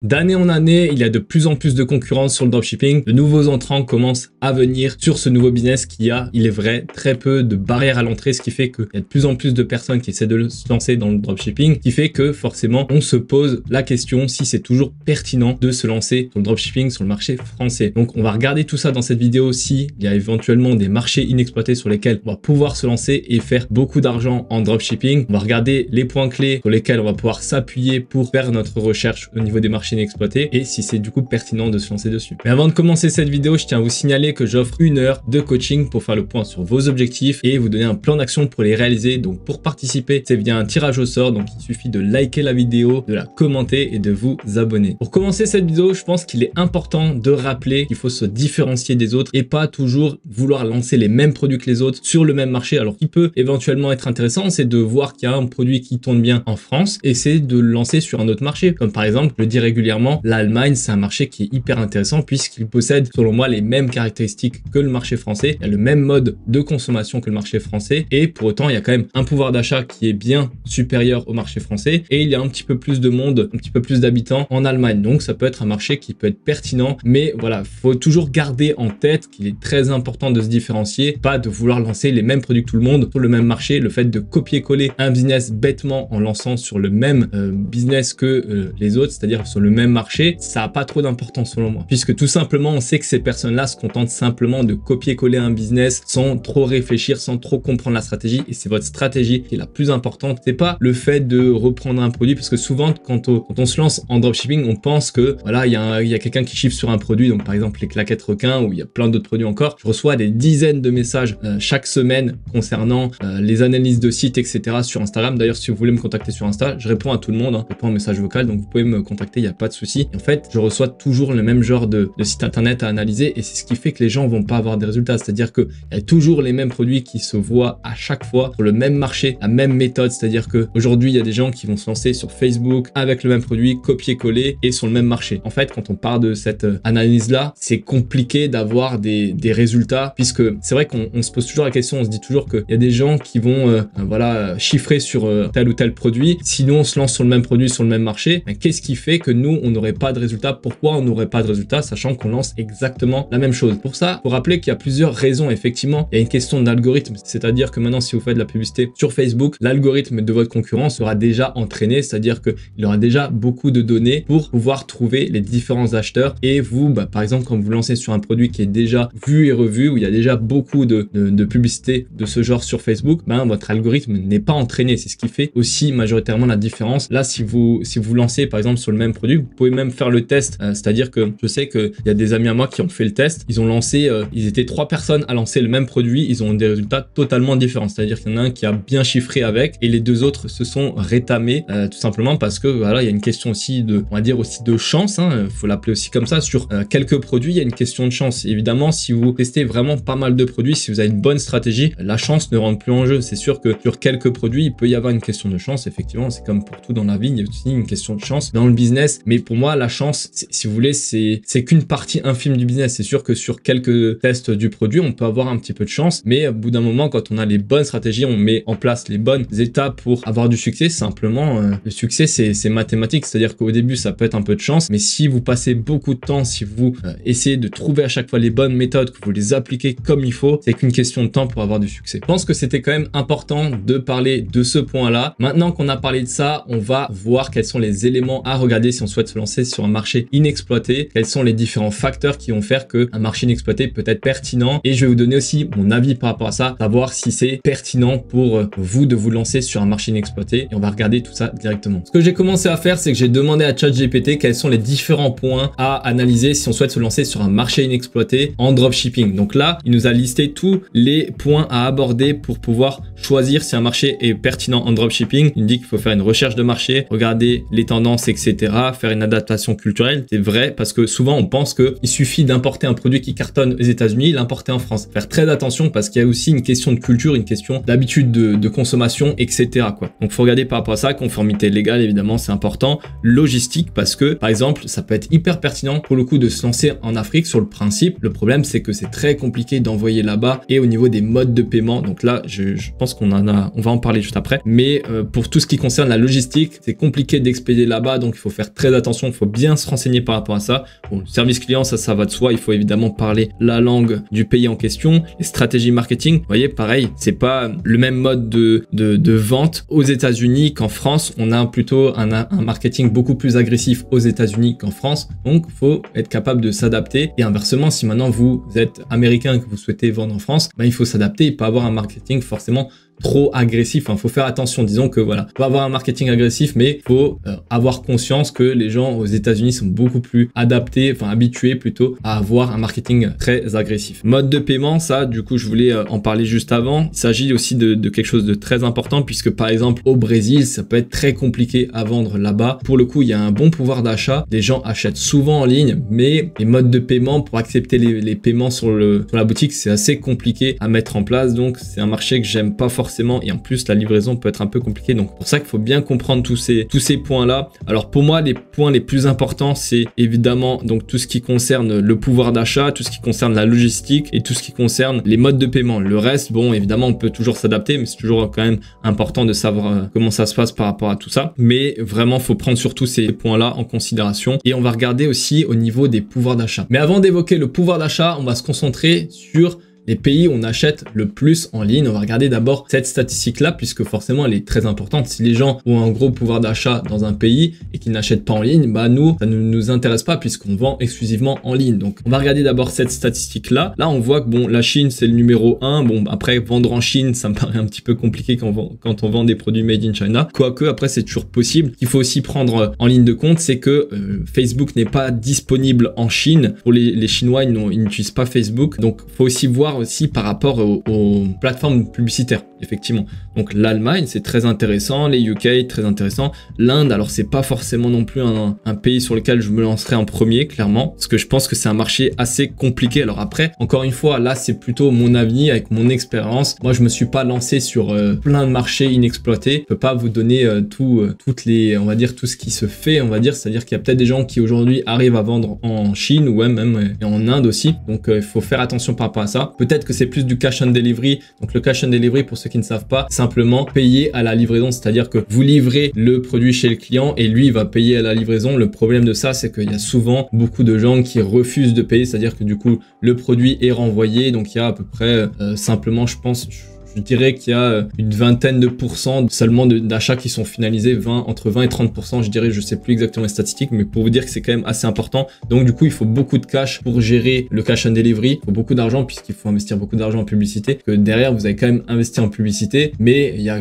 D'année en année, il y a de plus en plus de concurrence sur le dropshipping. De nouveaux entrants commencent à venir sur ce nouveau business qui a, il est vrai, très peu de barrières à l'entrée, ce qui fait qu'il y a de plus en plus de personnes qui essaient de se lancer dans le dropshipping, ce qui fait que forcément, on se pose la question si c'est toujours pertinent de se lancer sur le dropshipping sur le marché français. Donc, on va regarder tout ça dans cette vidéo. Si il y a éventuellement des marchés inexploités sur lesquels on va pouvoir se lancer et faire beaucoup d'argent en dropshipping. On va regarder les points clés sur lesquels on va pouvoir s'appuyer pour faire notre recherche au niveau des marchés inexploités et si c'est du coup pertinent de se lancer dessus. Mais avant de commencer cette vidéo, je tiens à vous signaler que j'offre 1 heure de coaching pour faire le point sur vos objectifs et vous donner un plan d'action pour les réaliser. Donc pour participer, c'est via un tirage au sort. Donc il suffit de liker la vidéo, de la commenter et de vous abonner. Pour commencer cette vidéo, je pense qu'il est important de rappeler qu'il faut se différencier des autres et pas toujours vouloir lancer les mêmes produits que les autres sur le même marché. Alors qui peut éventuellement être intéressant, c'est de voir qu'il y a un produit qui tourne bien en France et c'est de le lancer sur un autre marché. Comme par exemple, je le dis régulièrement, l'Allemagne, c'est un marché qui est hyper intéressant puisqu'il possède, selon moi, les mêmes caractéristiques que le marché français. Il y a le même mode de consommation que le marché français et pour autant, il y a quand même un pouvoir d'achat qui est bien supérieur au marché français et il y a un petit peu plus de monde, un petit peu plus d'habitants en Allemagne. Donc, ça peut être un marché qui peut être pertinent, mais voilà, faut toujours garder en tête qu'il est très important de se différencier, pas de vouloir lancer les mêmes produits que tout le monde sur le même marché. Le fait de copier-coller un business bêtement en lançant sur le même business que les autres, c'est-à-dire sur le même marché, ça n'a pas trop d'importance selon moi. Puisque tout simplement, on sait que ces personnes-là se contentent simplement de copier-coller un business sans trop réfléchir, sans trop comprendre la stratégie. Et c'est votre stratégie qui est la plus importante. C'est pas le fait de reprendre un produit, parce que souvent, quand on se lance en dropshipping, on pense que voilà, il y a quelqu'un qui chiffre sur un produit, donc par exemple les claquettes requins, ou il y a plein d'autres produits encore. Je reçois des dizaines de messages chaque semaine concernant les analyses de sites, etc. sur Instagram. D'ailleurs, si vous voulez me contacter sur Insta, je réponds à tout le monde, hein. Je réponds en message vocal, donc vous pouvez me contacter, il n'y a pas de souci. En fait, je reçois toujours le même genre de site internet à analyser et c'est ce qui fait que les gens vont pas avoir des résultats. C'est-à-dire qu'il y a toujours les mêmes produits qui se voient à chaque fois sur le même marché, la même méthode. C'est-à-dire qu'aujourd'hui, il y a des gens qui vont se lancer sur Facebook avec le même produit, copier-coller et sur le même marché. En fait, quand on part de cette analyse-là, c'est compliqué d'avoir des résultats puisque c'est vrai qu'on se pose toujours la question, on se dit toujours qu'il y a des gens qui vont voilà, chiffrer sur tel ou tel produit. Sinon, on se lance sur le même produit, sur le même marché. Qu'est-ce qui fait que nous, on n'aurait pas de résultats? Pourquoi on n'aurait pas de résultats, sachant qu'on lance exactement la même chose? Pour ça, il faut rappeler qu'il y a plusieurs raisons. Effectivement, il y a une question d'algorithme, c'est-à-dire que maintenant, si vous faites de la publicité sur Facebook, l'algorithme de votre concurrent sera déjà entraîné, c'est-à-dire qu'il aura déjà beaucoup de données pour pouvoir trouver les différents acheteurs. Et vous, par exemple, quand vous lancez sur un produit qui est déjà vu et revu, où il y a déjà beaucoup de publicité de ce genre sur Facebook, votre algorithme n'est pas entraîné. C'est ce qui fait aussi majoritairement la différence. Là, si vous lancez par exemple sur le même produit, vous pouvez même faire le test, c'est-à-dire que je sais qu'il y a des amis à moi qui ont fait le test, ils ont lancé, ils étaient 3 personnes à lancer le même produit, ils ont des résultats totalement différents, c'est-à-dire qu'il y en a un qui a bien chiffré avec et les 2 autres se sont rétamés, tout simplement parce que voilà, il y a une question aussi de, on va dire aussi de chance, faut l'appeler aussi comme ça, sur quelques produits, il y a une question de chance. Évidemment, si vous testez vraiment pas mal de produits, si vous avez une bonne stratégie, la chance ne rentre plus en jeu. C'est sûr que sur quelques produits, il peut y avoir une question de chance, effectivement, c'est comme pour tout dans la vie, il y a aussi une question de chance dans le business, mais pour moi, la chance, si vous voulez, c'est qu'une partie infime du business. C'est sûr que sur quelques tests du produit, on peut avoir un petit peu de chance, mais au bout d'un moment, quand on a les bonnes stratégies, on met en place les bonnes étapes pour avoir du succès. Simplement, le succès, c'est mathématique, c'est-à-dire qu'au début, ça peut être un peu de chance, mais si vous passez beaucoup de temps, si vous essayez de trouver à chaque fois les bonnes méthodes, que vous les appliquez comme il faut, c'est qu'une question de temps pour avoir du succès. Je pense que c'était quand même important de parler de ce point-là. Maintenant qu'on a parlé de ça, on va voir quels sont les éléments à regarder si on souhaite se lancer sur un marché inexploité, quels sont les différents facteurs qui vont faire qu'un marché inexploité peut être pertinent, et je vais vous donner aussi mon avis par rapport à ça, savoir si c'est pertinent pour vous de vous lancer sur un marché inexploité, et on va regarder tout ça directement. Ce que j'ai commencé à faire, c'est que j'ai demandé à ChatGPT quels sont les différents points à analyser si on souhaite se lancer sur un marché inexploité en dropshipping. Donc là, il nous a listé tous les points à aborder pour pouvoir choisir si un marché est pertinent en dropshipping. Il dit qu'il faut faire une recherche de marché, regarder les tendances, etc., faire une adaptation culturelle. C'est vrai parce que souvent on pense qu'il suffit d'importer un produit qui cartonne aux États-Unis, l'importer en France. Faire très attention parce qu'il y a aussi une question de culture, une question d'habitude de consommation, etc., quoi. Donc faut regarder par rapport à ça, conformité légale évidemment c'est important, logistique parce que par exemple ça peut être hyper pertinent pour le coup de se lancer en Afrique sur le principe. Le problème c'est que c'est très compliqué d'envoyer là-bas et au niveau des modes de paiement. Donc là je pense qu'on va en parler juste après. Mais pour tout ce qui concerne la logistique, c'est compliqué d'expédier là-bas, donc il faut faire très très attention, il faut bien se renseigner par rapport à ça. Bon, le service client, ça va de soi, il faut évidemment parler la langue du pays en question. Les stratégies marketing, vous voyez, pareil, c'est pas le même mode de vente aux États-Unis qu'en France. On a plutôt un marketing beaucoup plus agressif aux États-Unis qu'en France, donc il faut être capable de s'adapter. Et inversement, si maintenant vous êtes américain et que vous souhaitez vendre en France, ben, il faut s'adapter, il peut avoir un marketing forcément trop agressif. Il faut faire attention. Disons que voilà, faut avoir un marketing agressif, mais faut avoir conscience que les gens aux États-Unis sont beaucoup plus adaptés, enfin habitués plutôt à avoir un marketing très agressif. Mode de paiement, ça, du coup, je voulais en parler juste avant. Il s'agit aussi de quelque chose de très important puisque par exemple au Brésil, ça peut être très compliqué à vendre là-bas. Pour le coup, il y a un bon pouvoir d'achat. Les gens achètent souvent en ligne, mais les modes de paiement pour accepter les paiements sur la boutique, c'est assez compliqué à mettre en place. Donc, c'est un marché que j'aime pas forcément. Et en plus la livraison peut être un peu compliquée, donc pour ça qu'il faut bien comprendre tous ces points là. Alors pour moi les points les plus importants, c'est évidemment donc tout ce qui concerne le pouvoir d'achat, tout ce qui concerne la logistique et tout ce qui concerne les modes de paiement. Le reste, bon, évidemment on peut toujours s'adapter, mais c'est toujours quand même important de savoir comment ça se passe par rapport à tout ça. Mais vraiment faut prendre surtout ces points là en considération, et on va regarder aussi au niveau des pouvoirs d'achat. Mais avant d'évoquer le pouvoir d'achat, on va se concentrer sur les pays où on achète le plus en ligne. On va regarder d'abord cette statistique-là, puisque forcément, elle est très importante. Si les gens ont un gros pouvoir d'achat dans un pays et qu'ils n'achètent pas en ligne, bah nous, ça ne nous intéresse pas puisqu'on vend exclusivement en ligne. Donc, on va regarder d'abord cette statistique-là. Là, on voit que bon, la Chine, c'est le numéro 1. Bon, après, vendre en Chine, ça me paraît un petit peu compliqué quand on vend des produits made in China. Quoique, après, c'est toujours possible. Il faut aussi prendre en ligne de compte, c'est que Facebook n'est pas disponible en Chine. Pour les Chinois, ils n'utilisent pas Facebook. Donc, il faut aussi voir aussi par rapport aux plateformes publicitaires, effectivement. Donc l'Allemagne, c'est très intéressant, les UK, très intéressant. L'Inde, alors c'est pas forcément non plus un pays sur lequel je me lancerai en premier, clairement, parce que je pense que c'est un marché assez compliqué. Alors après, encore une fois, là c'est plutôt mon avis avec mon expérience. Moi, je me suis pas lancé sur plein de marchés inexploités. Je peux pas vous donner toutes les, on va dire, tout ce qui se fait, on va dire, c'est-à-dire qu'il y a peut-être des gens qui aujourd'hui arrivent à vendre en Chine ou même en Inde aussi. Donc il faut faire attention par rapport à ça. Peut-être que c'est plus du cash on delivery. Donc le cash on delivery, pour ceux qui ne savent pas, simplement payer à la livraison, c'est-à-dire que vous livrez le produit chez le client et lui il va payer à la livraison. Le problème de ça, c'est qu'il y a souvent beaucoup de gens qui refusent de payer, c'est-à-dire que du coup le produit est renvoyé. Donc il y a à peu près simplement, je pense, je dirais qu'il y a une vingtaine de pourcents seulement d'achats qui sont finalisés, entre 20 et 30%, je dirais, je sais plus exactement les statistiques, mais pour vous dire que c'est quand même assez important. Donc du coup, il faut beaucoup de cash pour gérer le cash on delivery. Il faut beaucoup d'argent puisqu'il faut investir beaucoup d'argent en publicité. Que derrière, vous avez quand même investi en publicité, mais il y a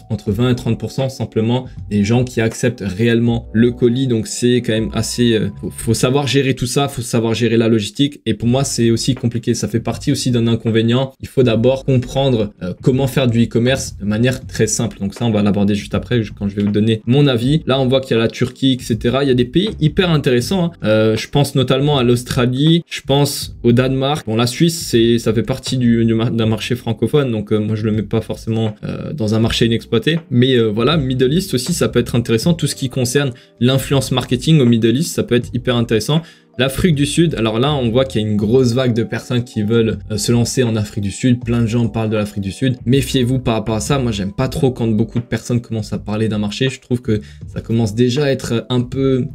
entre 20 et 30% simplement des gens qui acceptent réellement le colis. Donc c'est quand même assez... faut savoir gérer tout ça, faut savoir gérer la logistique. Et pour moi, c'est aussi compliqué. Ça fait partie aussi d'un inconvénient. Il faut d'abord comprendre comment faire du e-commerce de manière très simple. Donc ça, on va l'aborder juste après quand je vais vous donner mon avis. Là, on voit qu'il y a la Turquie, etc. Il y a des pays hyper intéressants, hein. Je pense notamment à l'Australie, je pense au Danemark. Bon, la Suisse, ça fait partie d'un marché francophone, donc moi, je le mets pas forcément dans un marché inexploité. Mais voilà, Middle East aussi, ça peut être intéressant. Tout ce qui concerne l'influence marketing au Middle East, ça peut être hyper intéressant. L'Afrique du Sud, alors là on voit qu'il y a une grosse vague de personnes qui veulent se lancer en Afrique du Sud, plein de gens parlent de l'Afrique du Sud, méfiez-vous par rapport à ça. Moi j'aime pas trop quand beaucoup de personnes commencent à parler d'un marché, je trouve que ça commence déjà à être un peu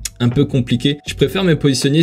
compliqué. Je préfère me positionner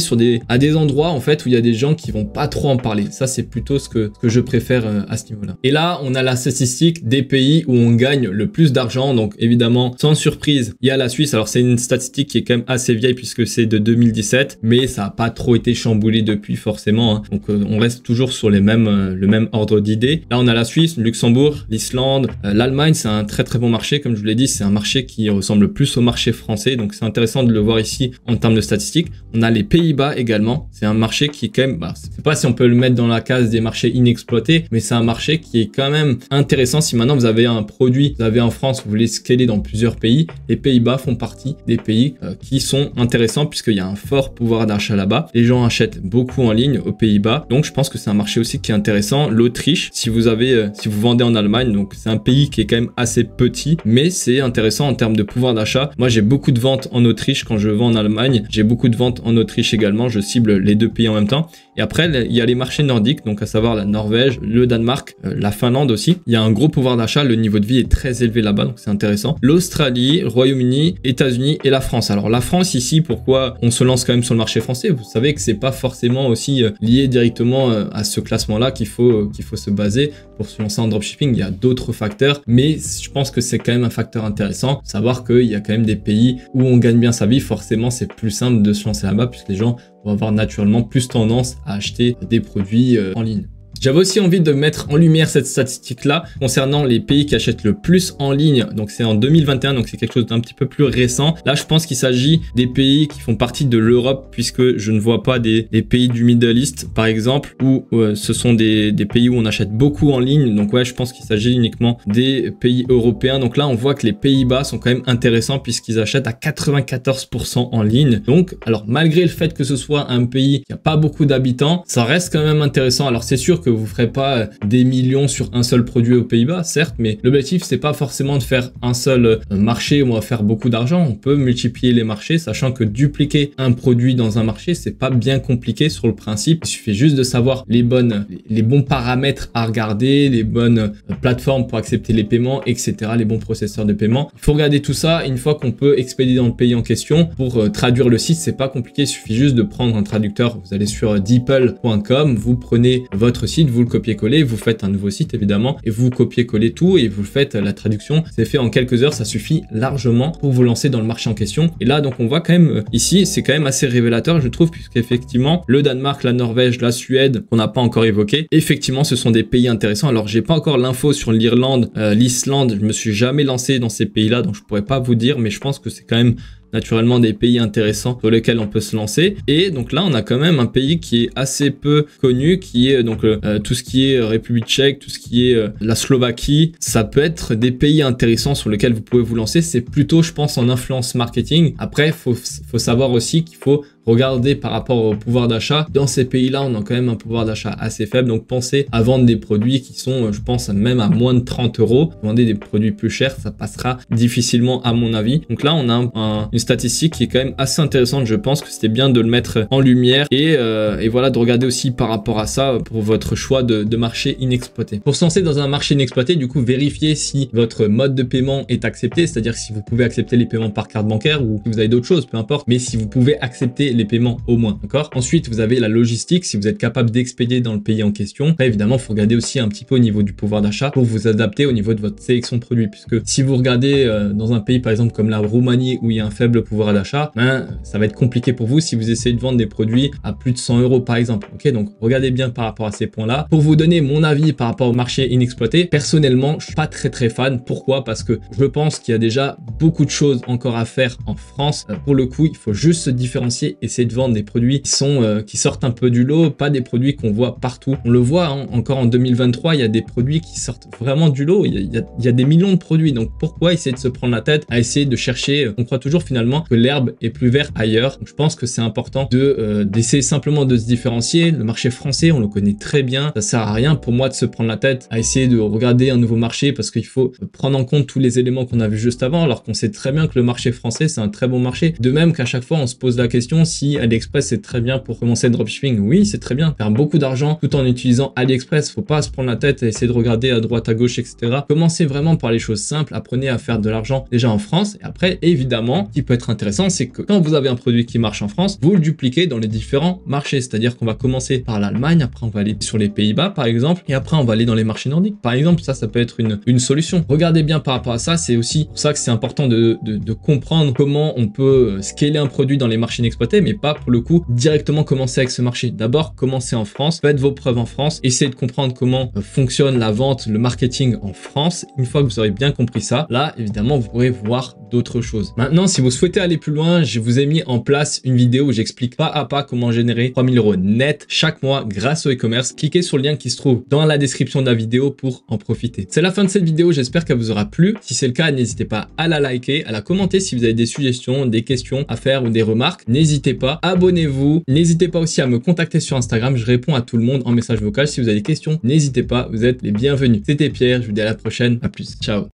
à des endroits en fait où il y a des gens qui vont pas trop en parler, ça c'est plutôt ce que je préfère à ce niveau-là. Et là on a la statistique des pays où on gagne le plus d'argent, donc évidemment sans surprise il y a la Suisse. Alors c'est une statistique qui est quand même assez vieille puisque c'est de 2017, mais ça pas trop été chamboulé depuis forcément, hein. Donc on reste toujours sur le même ordre d'idées. Là on a la Suisse, le Luxembourg, l'Islande, l'Allemagne. C'est un très très bon marché, comme je vous l'ai dit, c'est un marché qui ressemble plus au marché français, donc c'est intéressant de le voir ici en termes de statistiques. On a les Pays-Bas également, c'est un marché qui est quand même, je sais pas si on peut le mettre dans la case des marchés inexploités, mais c'est un marché qui est quand même intéressant. Si maintenant vous avez un produit, vous avez en France, vous voulez scaler dans plusieurs pays, les Pays-Bas font partie des pays qui sont intéressants puisqu'il y a un fort pouvoir d'achat d'achat là-bas. Les gens achètent beaucoup en ligne aux Pays-Bas, donc je pense que c'est un marché aussi qui est intéressant. L'Autriche, si vous vendez en Allemagne, donc c'est un pays qui est quand même assez petit, mais c'est intéressant en termes de pouvoir d'achat. Moi, j'ai beaucoup de ventes en Autriche quand je vends en Allemagne. J'ai beaucoup de ventes en Autriche également. Je cible les deux pays en même temps. Et après, il y a les marchés nordiques, donc à savoir la Norvège, le Danemark, la Finlande aussi. Il y a un gros pouvoir d'achat. Le niveau de vie est très élevé là-bas, donc c'est intéressant. L'Australie, le Royaume-Uni, États-Unis et la France. Alors la France ici, pourquoi on se lance quand même sur le marché français? Vous savez que c'est pas forcément aussi lié directement à ce classement-là qu'il faut se baser pour se lancer en dropshipping. Il y a d'autres facteurs, mais je pense que c'est quand même un facteur intéressant. Savoir qu'il y a quand même des pays où on gagne bien sa vie. Forcément, c'est plus simple de se lancer là-bas puisque les gens vont avoir naturellement plus tendance à acheter des produits en ligne. J'avais aussi envie de mettre en lumière cette statistique-là concernant les pays qui achètent le plus en ligne. Donc c'est en 2021, donc c'est quelque chose d'un petit peu plus récent. Là, je pense qu'il s'agit des pays qui font partie de l'Europe puisque je ne vois pas des pays du Middle East, par exemple, où ce sont des pays où on achète beaucoup en ligne. Donc ouais, je pense qu'il s'agit uniquement des pays européens. Donc là, on voit que les Pays-Bas sont quand même intéressants puisqu'ils achètent à 94% en ligne. Donc, alors malgré le fait que ce soit un pays qui n'a pas beaucoup d'habitants, ça reste quand même intéressant. Alors c'est sûr que vous ferez pas des millions sur un seul produit aux Pays-Bas, certes, mais l'objectif c'est pas forcément de faire un seul marché où on va faire beaucoup d'argent. On peut multiplier les marchés, sachant que dupliquer un produit dans un marché, c'est pas bien compliqué sur le principe. Il suffit juste de savoir les bons paramètres à regarder, les bonnes plateformes pour accepter les paiements, etc., les bons processeurs de paiement. Il faut regarder tout ça. Une fois qu'on peut expédier dans le pays en question, pour traduire le site, c'est pas compliqué. Il suffit juste de prendre un traducteur. Vous allez sur deeple.com, vous prenez votre site, vous le copiez-collez, vous faites un nouveau site évidemment et vous copiez-collez tout et vous faites la traduction. C'est fait en quelques heures, ça suffit largement pour vous lancer dans le marché en question. Et là donc on voit quand même ici, c'est quand même assez révélateur je trouve, puisqu'effectivement le Danemark, la Norvège, la Suède qu'on n'a pas encore évoqué, effectivement ce sont des pays intéressants. Alors j'ai pas encore l'info sur l'Irlande, l'Islande, je me suis jamais lancé dans ces pays là donc je pourrais pas vous dire, mais je pense que c'est quand même naturellement des pays intéressants sur lesquels on peut se lancer. Et donc là, on a quand même un pays qui est assez peu connu, qui est donc tout ce qui est République tchèque, tout ce qui est la Slovaquie. Ça peut être des pays intéressants sur lesquels vous pouvez vous lancer. C'est plutôt, je pense, en influence marketing. Après, faut savoir aussi qu'il faut regarder par rapport au pouvoir d'achat. Dans ces pays-là, on a quand même un pouvoir d'achat assez faible. Donc, pensez à vendre des produits qui sont, je pense, même à moins de 30 €. Vendez des produits plus chers, ça passera difficilement à mon avis. Donc là, on a une statistique qui est quand même assez intéressante. Je pense que c'était bien de le mettre en lumière et voilà, de regarder aussi par rapport à ça pour votre choix de marché inexploité. Pour se lancer dans un marché inexploité, du coup, vérifiez si votre mode de paiement est accepté, c'est-à-dire si vous pouvez accepter les paiements par carte bancaire ou si vous avez d'autres choses, peu importe, mais si vous pouvez accepter les paiements au moins, d'accord? Ensuite, vous avez la logistique, si vous êtes capable d'expédier dans le pays en question. Après, évidemment, il faut regarder aussi un petit peu au niveau du pouvoir d'achat pour vous adapter au niveau de votre sélection de produits, puisque si vous regardez dans un pays, par exemple, comme la Roumanie, où il y a un faible pouvoir d'achat, ça va être compliqué pour vous si vous essayez de vendre des produits à plus de 100 € par exemple, ok? Donc, regardez bien par rapport à ces points-là. Pour vous donner mon avis par rapport au marché inexploité, personnellement, je suis pas très fan. Pourquoi? Parce que je pense qu'il y a déjà beaucoup de choses encore à faire en France. Pour le coup, il faut juste se différencier, essayer de vendre des produits qui sortent un peu du lot, pas des produits qu'on voit partout. On le voit, hein, encore en 2023, il y a des produits qui sortent vraiment du lot. Il y a des millions de produits. Donc pourquoi essayer de se prendre la tête à essayer de chercher? On croit toujours finalement que l'herbe est plus verte ailleurs. Donc, je pense que c'est important d'essayer simplement de se différencier. Le marché français, on le connaît très bien. Ça sert à rien pour moi de se prendre la tête à essayer de regarder un nouveau marché parce qu'il faut prendre en compte tous les éléments qu'on a vus juste avant, alors qu'on sait très bien que le marché français, c'est un très bon marché. De même qu'à chaque fois, on se pose la question si AliExpress c'est très bien pour commencer le dropshipping. Oui, c'est très bien. Faire beaucoup d'argent tout en utilisant AliExpress. Faut pas se prendre la tête à essayer de regarder à droite, à gauche, etc. Commencez vraiment par les choses simples. Apprenez à faire de l'argent déjà en France. Et après, évidemment, ce qui peut être intéressant, c'est que quand vous avez un produit qui marche en France, vous le dupliquez dans les différents marchés. C'est-à-dire qu'on va commencer par l'Allemagne, après on va aller sur les Pays-Bas, par exemple, et après on va aller dans les marchés nordiques. Par exemple, ça peut être une solution. Regardez bien par rapport à ça. C'est aussi pour ça que c'est important de comprendre comment on peut scaler un produit dans les marchés inexploités, mais pas pour le coup directement commencer avec ce marché. D'abord, commencez en France, faites vos preuves en France, essayez de comprendre comment fonctionne la vente, le marketing en France. Une fois que vous aurez bien compris ça, là, évidemment, vous pourrez voir d'autres choses. Maintenant, si vous souhaitez aller plus loin, je vous ai mis en place une vidéo où j'explique pas à pas comment générer 3000 € net chaque mois grâce au e-commerce. Cliquez sur le lien qui se trouve dans la description de la vidéo pour en profiter. C'est la fin de cette vidéo, j'espère qu'elle vous aura plu. Si c'est le cas, n'hésitez pas à la liker, à la commenter si vous avez des suggestions, des questions à faire ou des remarques. N'hésitez pas, abonnez-vous. N'hésitez pas aussi à me contacter sur Instagram, je réponds à tout le monde en message vocal. Si vous avez des questions, n'hésitez pas, vous êtes les bienvenus. C'était Pierre, je vous dis à la prochaine, à plus, ciao.